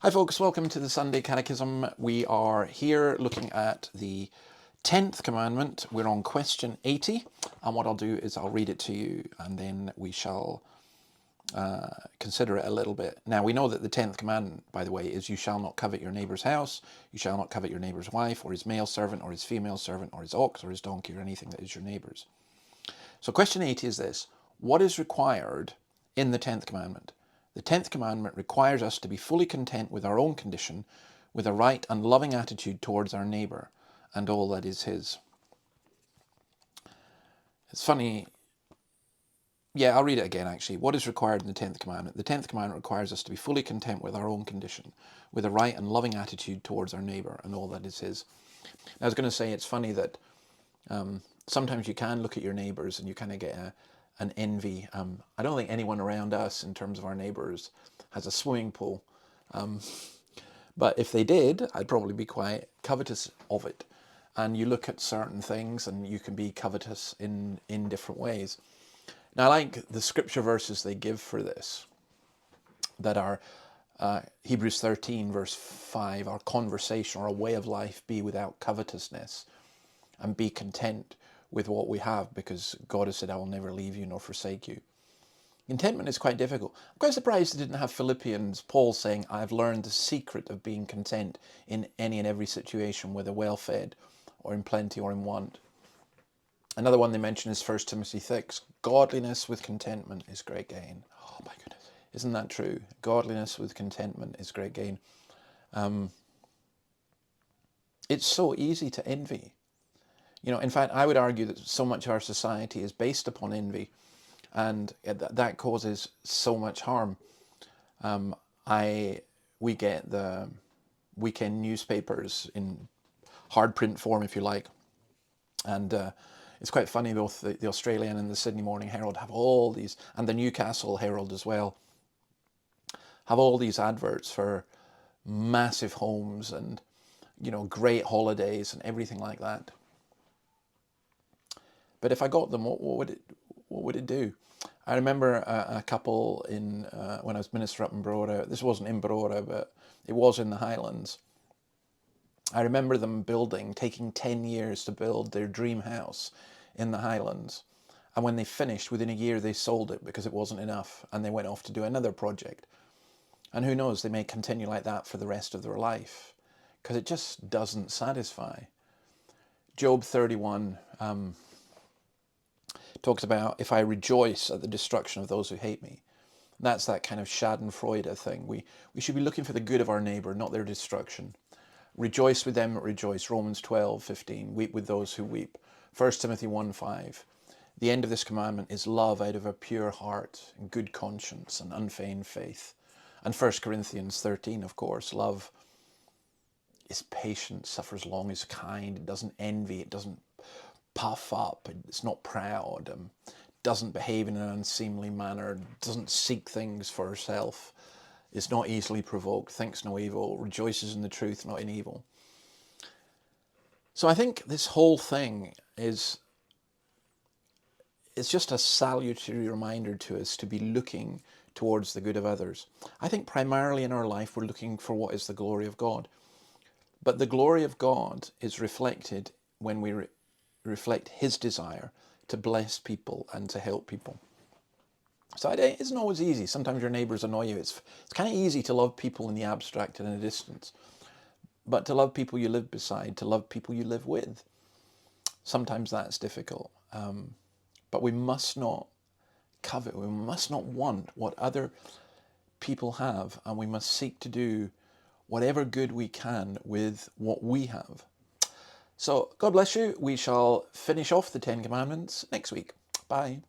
Hi folks, welcome to the Sunday Catechism. We are here looking at the 10th commandment. We're on question 80, and what I'll do is I'll read it to you and then we shall consider it a little bit. Now we know that the 10th commandment, by the way, is you shall not covet your neighbour's house, you shall not covet your neighbour's wife or his male servant or his female servant or his ox or his donkey or anything that is your neighbour's. So question 80 is this: what is required in the 10th commandment? The 10th commandment requires us to be fully content with our own condition, with a right and loving attitude towards our neighbour and all that is his. It's funny. Yeah, I'll read it again actually. What is required in the 10th commandment? The 10th commandment requires us to be fully content with our own condition, with a right and loving attitude towards our neighbour and all that is his. I was going to say, it's funny that sometimes you can look at your neighbours and you kind of get an envy. I don't think anyone around us, in terms of our neighbours, has a swimming pool. But if they did, I'd probably be quite covetous of it. And you look at certain things and you can be covetous in different ways. Now, I like the scripture verses they give for this, that are Hebrews 13 verse 5, our conversation or a way of life be without covetousness, and be content with what we have, because God has said, I will never leave you nor forsake you. Contentment is quite difficult. I'm quite surprised they didn't have Philippians, Paul saying, I've learned the secret of being content in any and every situation, whether well-fed or in plenty or in want. Another one they mention is 1 Timothy 6, godliness with contentment is great gain. Oh my goodness, isn't that true? Godliness with contentment is great gain. It's so easy to envy. You know, in fact, I would argue that so much of our society is based upon envy, and that causes so much harm. We get the weekend newspapers in hard print form, if you like, and it's quite funny. Both the Australian and the Sydney Morning Herald have all these, and the Newcastle Herald as well, have all these adverts for massive homes and, you know, great holidays and everything like that. But if I got them, what would it do? I remember a couple in when I was minister up in Baroda. This wasn't in Baroda, but it was in the Highlands. I remember them taking 10 years to build their dream house in the Highlands. And when they finished, within a year, they sold it because it wasn't enough, and they went off to do another project. And who knows, they may continue like that for the rest of their life, because it just doesn't satisfy. Job 31 talks about, if I rejoice at the destruction of those who hate me. That's that kind of schadenfreude thing. We should be looking for the good of our neighbour, not their destruction. Rejoice with them that rejoice. Romans 12:15. Weep with those who weep. 1 Timothy 1:5. The end of this commandment is love out of a pure heart, and good conscience, and unfeigned faith. And 1 Corinthians 13, of course, love is patient, suffers long, is kind, it doesn't envy, it doesn't puff up, it's not proud, doesn't behave in an unseemly manner, doesn't seek things for herself, is not easily provoked, thinks no evil, rejoices in the truth, not in evil. So I think this whole thing is just a salutary reminder to us to be looking towards the good of others. I think primarily in our life we're looking for what is the glory of God. But the glory of God is reflected when we reflect his desire to bless people and to help people. So it isn't always easy. Sometimes your neighbours annoy you. It's kind of easy to love people in the abstract and in a distance. But to love people you live beside, to love people you live with, sometimes that's difficult. But we must not covet, we must not want what other people have, and we must seek to do whatever good we can with what we have. So God bless you. We shall finish off the 10 Commandments next week. Bye.